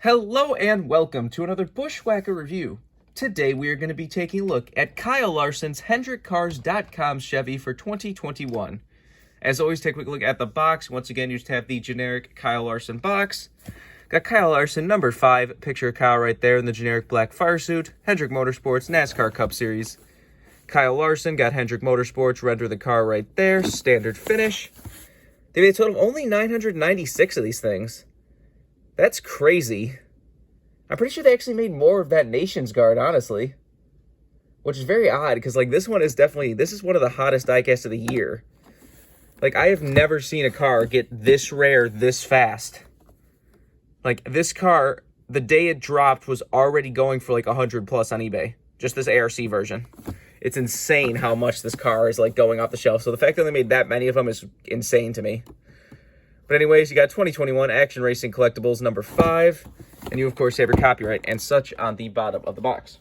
Hello and welcome to another Bushwhacker review. Today we are going to be taking a look at Kyle Larson's HendrickCars.com Chevy for 2021. As always, take a quick look at the box. Once again, you just have the generic Kyle Larson box. Got Kyle Larson, number 5, picture of Kyle right there in the generic black fire suit. Hendrick Motorsports NASCAR Cup Series. Kyle Larson, got Hendrick Motorsports, render the car right there, standard finish. They made a total of only 996 of these things. That's crazy. I'm pretty sure they actually made more of that Nations Guard, honestly. Which is very odd, because, like, this one is definitely... This is one of the hottest diecasts of the year. Like, I have never seen a car get this rare this fast. Like, this car, the day it dropped, was already going for, like, 100 plus on eBay. Just this ARC version. It's insane how much this car is, like, going off the shelf. So the fact that they made that many of them is insane to me. But anyways, you got 2021 Action Racing Collectibles number 5. And you, of course, have your copyright and such on the bottom of the box.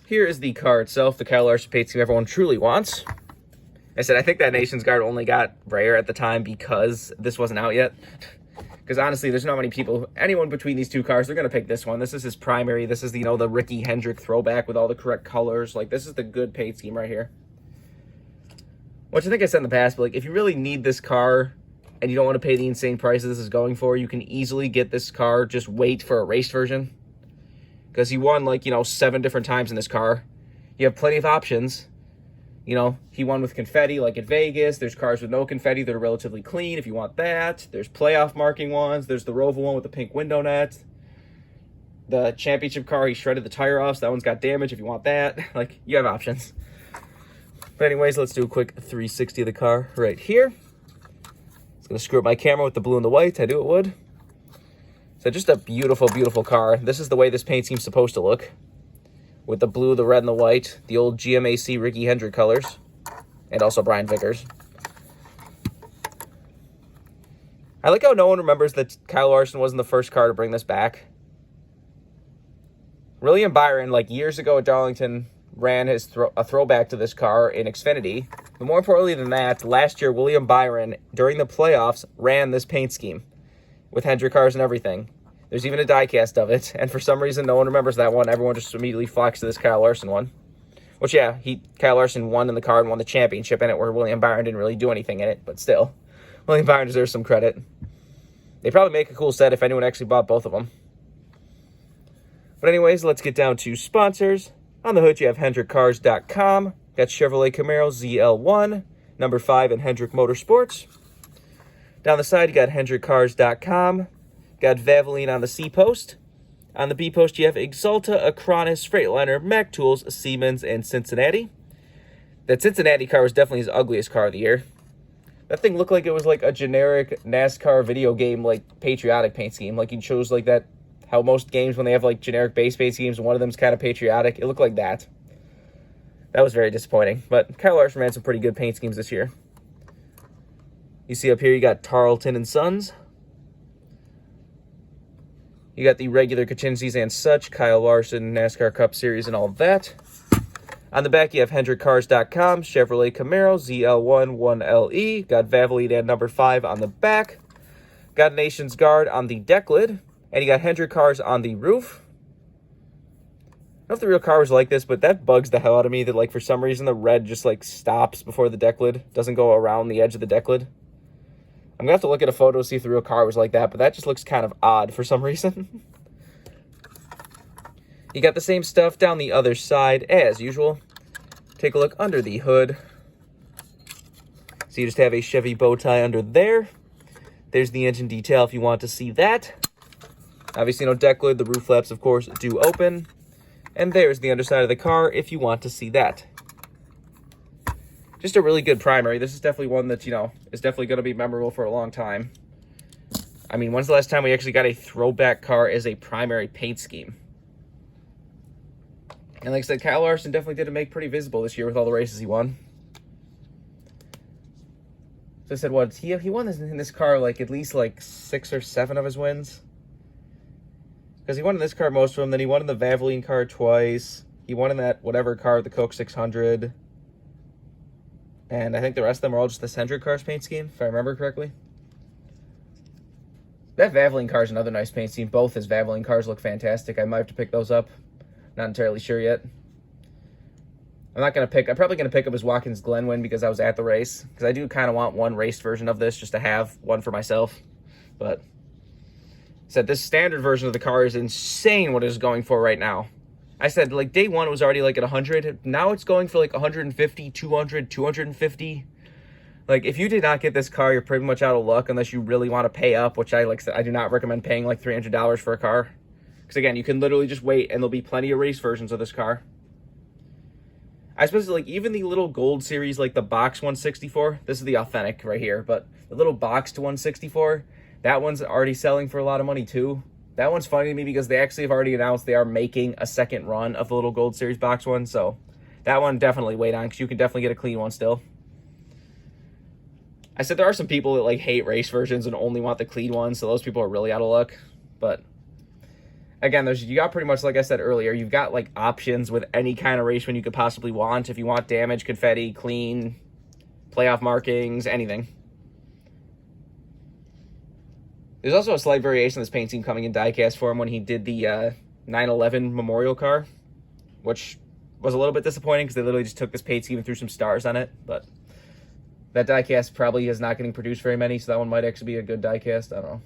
Here is the car itself, the Kyle Larson paint scheme everyone truly wants. I said, I think that Nations Guard only got rare at the time because this wasn't out yet. Because honestly, there's not many people, anyone between these two cars, they're going to pick this one. This is his primary. This is, the, the Ricky Hendrick throwback with all the correct colors. Like, this is the good paint scheme right here. Which I think I said in the past, but like, if you really need this car and you don't want to pay the insane price this is going for, you can easily get this car, just wait for a race version. Because he won, like, 7 different times in this car. You have plenty of options. He won with confetti, like at Vegas. There's cars with no confetti that are relatively clean if you want that. There's playoff marking ones. There's the Roval one with the pink window net. The championship car, he shredded the tire off, so that one's got damage if you want that. Like, you have options. But anyways, let's do a quick 360 of the car right here. Just going to screw up my camera with the blue and the white. I knew it would. So just a beautiful, beautiful car. This is the way this paint scheme's supposed to look. With the blue, the red, and the white. The old GMAC Ricky Hendrick colors. And also Brian Vickers. I like how no one remembers that Kyle Larson wasn't the first car to bring this back. William Byron, like years ago at Darlington, ran a throwback to this car in Xfinity. But more importantly than that, last year, William Byron, during the playoffs, ran this paint scheme with Hendrick cars and everything. There's even a diecast of it, and for some reason, no one remembers that one. Everyone just immediately flocks to this Kyle Larson one. Which, yeah, Kyle Larson won in the car and won the championship in it, where William Byron didn't really do anything in it, but still, William Byron deserves some credit. They probably make a cool set if anyone actually bought both of them. But anyways, let's get down to sponsors. On the hood, you have HendrickCars.com. Got Chevrolet Camaro ZL1, number 5 in Hendrick Motorsports. Down the side, you got HendrickCars.com. Got Valvoline on the C post. On the B post, you have Exalta, Acronis, Freightliner, Mack Tools, Siemens, and Cincinnati. That Cincinnati car was definitely his ugliest car of the year. That thing looked like it was like a generic NASCAR video game, like patriotic paint scheme. Like you chose like that. How most games, when they have, like, generic base paint schemes, one of them's kind of patriotic. It looked like that. That was very disappointing. But Kyle Larson ran some pretty good paint schemes this year. You see up here, you got Tarleton & Sons. You got the regular Kachinsky's and such, Kyle Larson, NASCAR Cup Series, and all of that. On the back, you have HendrickCars.com, Chevrolet Camaro, ZL1, 1LE. Got Valvoline and number 5 on the back. Got Nations Guard on the deck lid. And you got Hendrick cars on the roof. I don't know if the real car was like this, but that bugs the hell out of me that, like, for some reason the red just, like, stops before the deck lid. Doesn't go around the edge of the deck lid. I'm going to have to look at a photo to see if the real car was like that, but that just looks kind of odd for some reason. You got the same stuff down the other side as usual. Take a look under the hood. So you just have a Chevy bow tie under there. There's the engine detail if you want to see that. Obviously, no deck lid. The roof flaps, of course, do open. And there's the underside of the car if you want to see that. Just a really good primary. This is definitely one that, is definitely going to be memorable for a long time. I mean, when's the last time we actually got a throwback car as a primary paint scheme? And like I said, Kyle Larson definitely did make pretty visible this year with all the races he won. So I said, what? He won in this car, like, at least, like, 6 or 7 of his wins. Because he won in this car, most of them. Then he won in the Valvoline car twice. He won in that whatever car, the Coke 600. And I think the rest of them are all just the Hendrick cars paint scheme, if I remember correctly. That Valvoline car is another nice paint scheme. Both his Valvoline cars look fantastic. I might have to pick those up. Not entirely sure yet. I'm probably going to pick up his Watkins Glenwin because I was at the race. Because I do kind of want one raced version of this just to have one for myself. But said this standard version of the car is insane what it's going for right now. I said like day one it was already like at 100. Now it's going for like 150, 200, 250. Like, if you did not get this car, you're pretty much out of luck unless you really want to pay up, which I said, I do not recommend paying like $300 for a car. Because, again, you can literally just wait, and there'll be plenty of race versions of this car. I suppose, like, even the little gold series, like the box 164, this is the authentic right here, but the little box to 164, that one's already selling for a lot of money, too. That one's funny to me because they actually have already announced they are making a second run of the little gold series box one, so that one definitely wait on, because you can definitely get a clean one still. I said there are some people that like hate race versions and only want the clean ones, so those people are really out of luck. But again, you got pretty much, like I said earlier, you've got like options with any kind of race one you could possibly want. If you want damage, confetti, clean, playoff markings, anything. There's also a slight variation of this paint scheme coming in diecast for him when he did the 911 Memorial car, which was a little bit disappointing because they literally just took this paint scheme and threw some stars on it, but that diecast probably is not getting produced very many, so that one might actually be a good diecast. I don't know.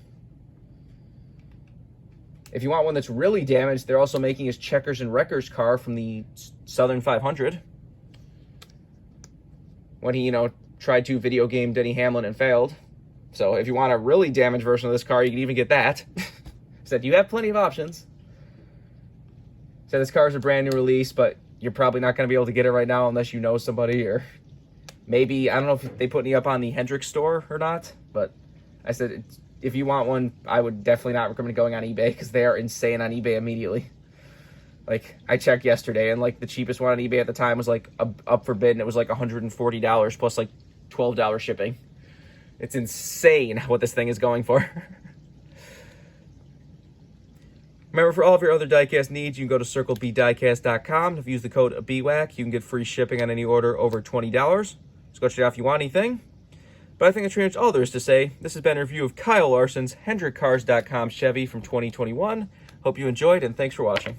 If you want one that's really damaged, they're also making his Checkers and Wreckers car from the Southern 500. When he, tried to video game Denny Hamlin and failed. So if you want a really damaged version of this car, you can even get that. Said you have plenty of options. Said this car is a brand new release, but you're probably not going to be able to get it right now unless you know somebody or... Maybe, I don't know if they put any up on the Hendrick store or not, but I said if you want one, I would definitely not recommend going on eBay because they are insane on eBay immediately. Like, I checked yesterday, and like the cheapest one on eBay at the time was like up for bid, and it was like $140 plus like $12 shipping. It's insane what this thing is going for. Remember, for all of your other diecast needs, you can go to circlebdiecast.com. If you use the code BWhack, you can get free shipping on any order over $20. So go check it out if you want anything. But I think that's pretty much all there is to say. This has been a review of Kyle Larson's HendrickCars.com Chevy from 2021. Hope you enjoyed, and thanks for watching.